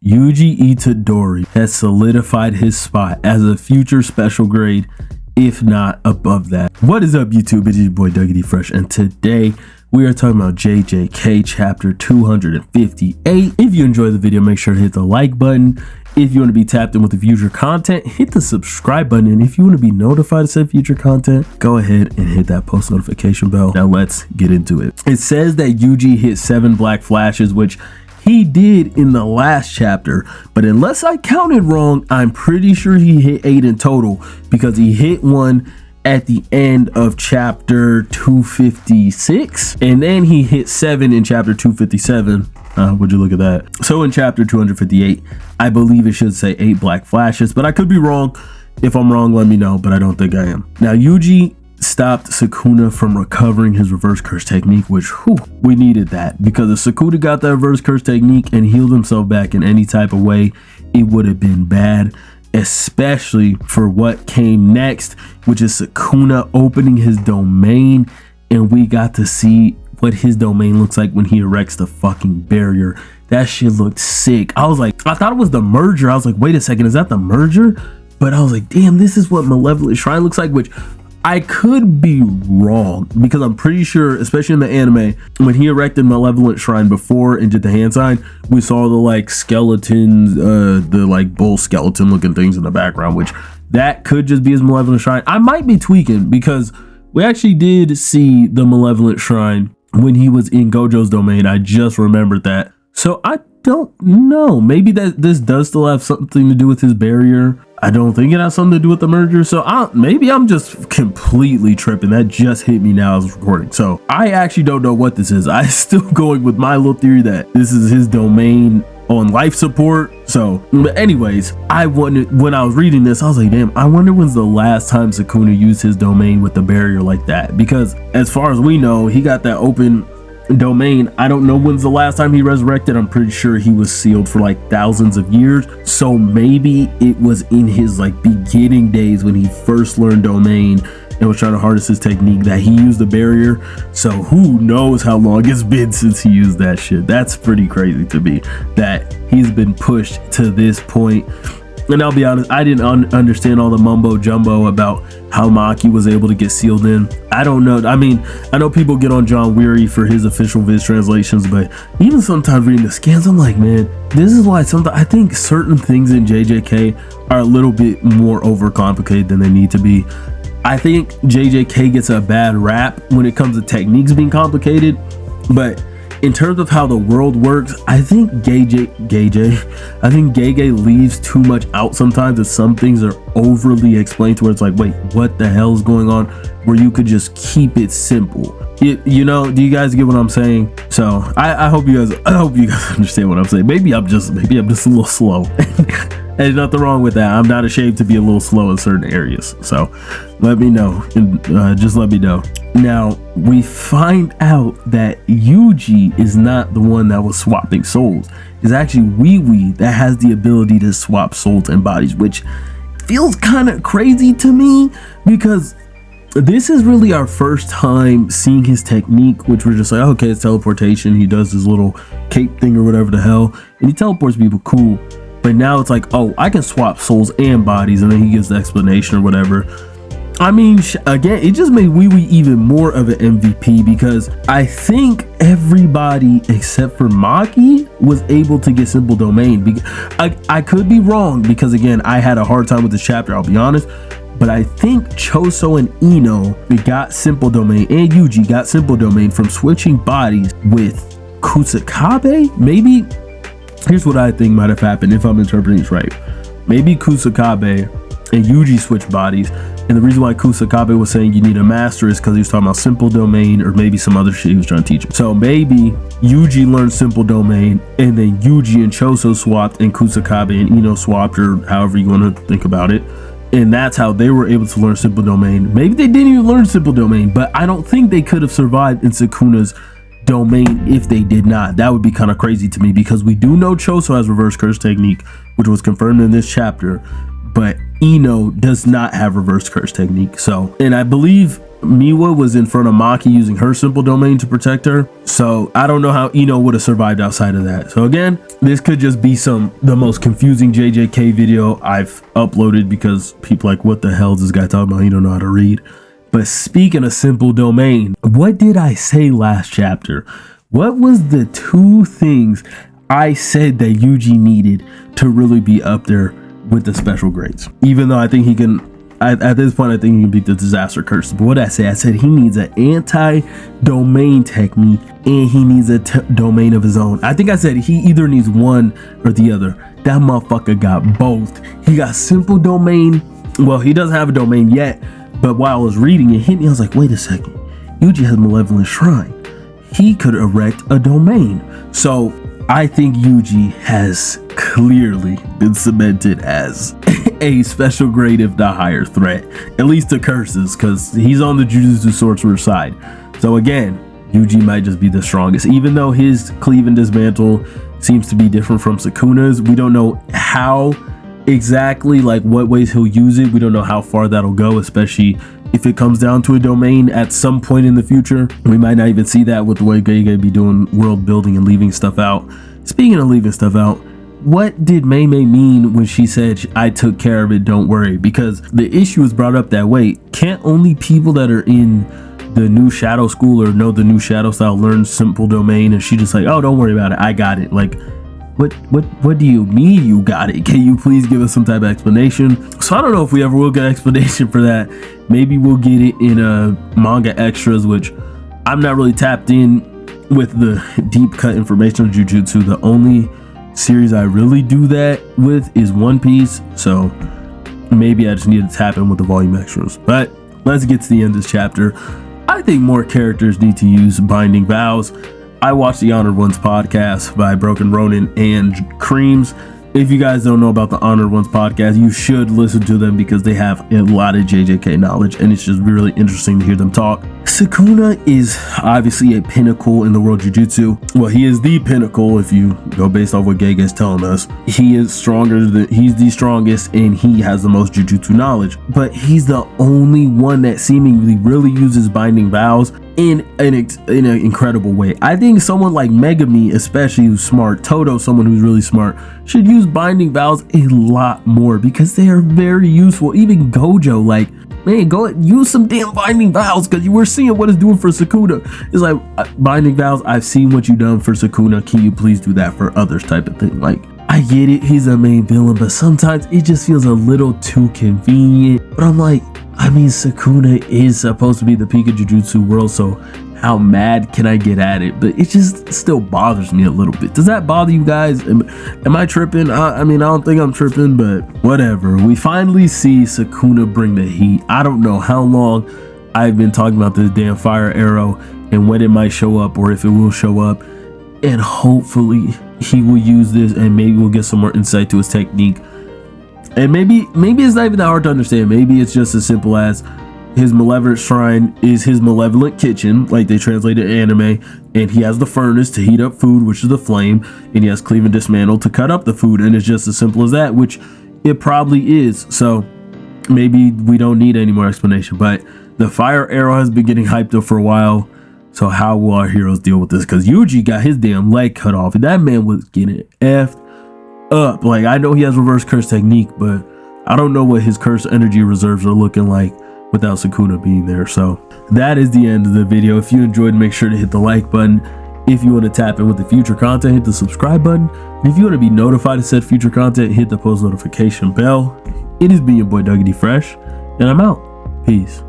Yuji Itadori has solidified his spot as a future special grade, if not above that. What is up, YouTube? It's your boy Dougie Fresh, and today we are talking about JJK chapter 258. If you enjoyed the video, make sure to hit the like button. If you want to be tapped in with the future content, hit the subscribe button. And if you want to be notified of said future content, go ahead and hit that post notification bell. Now let's get into it. It says that Yuji hit 7 black flashes, which he did in the last chapter, but unless I counted wrong, I'm pretty sure he hit 8 in total, because he hit one at the end of chapter 256, and then he hit 7 in chapter 257. Would you look at that? So in chapter 258, I believe it should say 8 black flashes, but I could be wrong. If I'm wrong, let me know, but I don't think I am. Now, Yuji stopped Sukuna from recovering his reverse curse technique, which we needed that, because if Sukuna got that reverse curse technique and healed himself back in any type of way, it would have been bad, especially for what came next, which is Sukuna opening his domain, and we got to see what his domain looks like when he erects the fucking barrier. That shit looked sick. I thought it was the merger. I was like, wait a second, is that the merger? But I was like, damn, this is what Malevolent Shrine looks like, which I could be wrong, because I'm pretty sure, especially in the anime, when he erected Malevolent Shrine before and did the hand sign, we saw the like skeletons, the like bull skeleton looking things in the background, which that could just be his Malevolent Shrine. I might be tweaking, because we actually did see the Malevolent Shrine when he was in Gojo's domain. I just remembered that. So I don't know. Maybe that this does still have something to do with his barrier. I don't think it has something to do with the merger. So maybe I'm just completely tripping. That just hit me now as I was recording. So I actually don't know what this is. I'm still going with my little theory that this is his domain on life support. So, but anyways, when I was reading this, I was like, damn, I wonder when's the last time Sukuna used his domain with the barrier like that, because as far as we know, he got that open domain. I don't know when's the last time he resurrected. I'm pretty sure he was sealed for like thousands of years, so maybe it was in his like beginning days when he first learned domain and was trying to harness his technique that he used the barrier. So who knows how long it's been since he used that shit. That's pretty crazy to me that he's been pushed to this point. And I'll be honest, I didn't understand all the mumbo jumbo about how Maki was able to get sealed in. I don't know. I mean, I know people get on John Weary for his official Viz translations, but even sometimes reading the scans, I'm like, man, this is why sometimes I think certain things in JJK are a little bit more overcomplicated than they need to be. I think JJK gets a bad rap when it comes to techniques being complicated, but in terms of how the world works, I think Gege leaves too much out sometimes, and some things are overly explained to where it's like, wait, what the hell is going on? Where you could just keep it simple. You know, do you guys get what I'm saying? So I hope you guys understand what I'm saying. Maybe I'm just a little slow. There's nothing wrong with that. I'm not ashamed to be a little slow in certain areas. So let me know. Just let me know. Now, we find out that Yuji is not the one that was swapping souls. It's actually Wee that has the ability to swap souls and bodies, which feels kind of crazy to me, because this is really our first time seeing his technique, which we're just like, okay, it's teleportation. He does his little cape thing or whatever the hell, and he teleports people, cool. But now it's like, oh, I can swap souls and bodies, and then he gives the explanation or whatever. I mean, again, it just made Wee even more of an MVP, because I think everybody except for Maki was able to get simple domain. I could be wrong, because again, I had a hard time with this chapter, I'll be honest. But I think Choso and Ino got simple domain, and Yuji got simple domain from switching bodies with Kusakabe. Maybe, here's what I think might have happened if I'm interpreting this right. Maybe Kusakabe and Yuji switched bodies, and the reason why Kusakabe was saying you need a master is because he was talking about simple domain, or maybe some other shit he was trying to teach him. So maybe Yuji learned simple domain, and then Yuji and Choso swapped, and Kusakabe and Ino swapped, or however you want to think about it. And that's how they were able to learn simple domain. Maybe they didn't even learn simple domain, but I don't think they could have survived in Sukuna's domain if they did not. That would be kind of crazy to me, because we do know Choso has reverse curse technique, which was confirmed in this chapter. but Ino does not have reverse curse technique. So, and I believe Miwa was in front of Maki using her simple domain to protect her. So I don't know how Ino would have survived outside of that. So again, this could just be the most confusing JJK video I've uploaded, because people like, what the hell is this guy talking about? He don't know how to read. But speaking of simple domain, what did I say last chapter? What was the 2 things I said that Yuji needed to really be up there with the special grades? Even though I think he can, at this point, I think he can beat the disaster curse. But what did I say? I said he needs an anti-domain technique and he needs a domain of his own. I think I said he either needs one or the other. That motherfucker got both. He got simple domain. Well, he doesn't have a domain yet, but while I was reading, it hit me. I was like, wait a second. Yuji has Malevolent Shrine. He could erect a domain. So I think Yuji has clearly been cemented as a special grade, if not higher threat, at least to curses, because he's on the Jujutsu Sorcerer side. So again, Yuji might just be the strongest, even though his cleave and dismantle seems to be different from Sukuna's. We don't know how exactly, like what ways he'll use it. We don't know how far that'll go, especially if it comes down to a domain at some point in the future. We might not even see that with the way JJK be doing world building and leaving stuff out. Speaking of leaving stuff out, what did Mei Mei mean when she said, I took care of it, don't worry? Because the issue is brought up that way. Can't only people that are in the new shadow school or know the new shadow style learn simple domain? And she just like, oh, don't worry about it, I got it. Like, what do you mean you got it? Can you please give us some type of explanation? So I don't know if we ever will get an explanation for that. Maybe we'll get it in manga extras, which I'm not really tapped in with the deep cut information of Jujutsu. The only series I really do that with is One Piece, so maybe I just need to tap in with the volume extras. But let's get to the end of this chapter. I think more characters need to use binding vows. I watched the Honored Ones podcast by Broken Ronin and Creams. If you guys don't know about the Honored Ones podcast, you should listen to them because they have a lot of JJK knowledge and it's just really interesting to hear them talk. Sukuna is obviously a pinnacle in the world of Jujutsu. Well, he is the pinnacle if you go based off what Gege is telling us. He is he's the strongest and he has the most Jujutsu knowledge. But he's the only one that seemingly really uses binding vows in an incredible way. I think someone like Megami, especially who's smart, Todo, someone who's really smart, should use binding vows a lot more because they are very useful. Even Gojo, like, man, go use some damn binding vows because you were seeing what it's doing for Sukuna. It's like, binding vows, I've seen what you've done for Sukuna, can you please do that for others type of thing. Like, I get it, he's a main villain, but sometimes it just feels a little too convenient. But I'm like, I mean, Sukuna is supposed to be the peak of Jujutsu world, so how mad can I get at it? But it just still bothers me a little bit. Does that bother you guys? Am I tripping? I mean, I don't think I'm tripping, but whatever. We finally see Sukuna bring the heat. I don't know how long I've been talking about this damn fire arrow and when it might show up or if it will show up. And hopefully he will use this and maybe we'll get some more insight to his technique. And maybe it's not even that hard to understand. Maybe it's just as simple as his malevolent shrine is his malevolent kitchen, like they translated anime, and he has the furnace to heat up food, which is the flame, and he has cleave and dismantle to cut up the food, and it's just as simple as that, which it probably is. So maybe we don't need any more explanation, but the fire arrow has been getting hyped up for a while. So how will our heroes deal with this? Because Yuji got his damn leg cut off, and that man was getting effed up. Like, I know he has reverse curse technique, but I don't know what his curse energy reserves are looking like without Sukuna being there. So that is the end of the video. If you enjoyed, make sure to hit the like button. If you want to tap in with the future content, hit the subscribe button. And if you want to be notified of said future content, hit the post notification bell. It has been your boy Dougie D Fresh, and I'm out. Peace.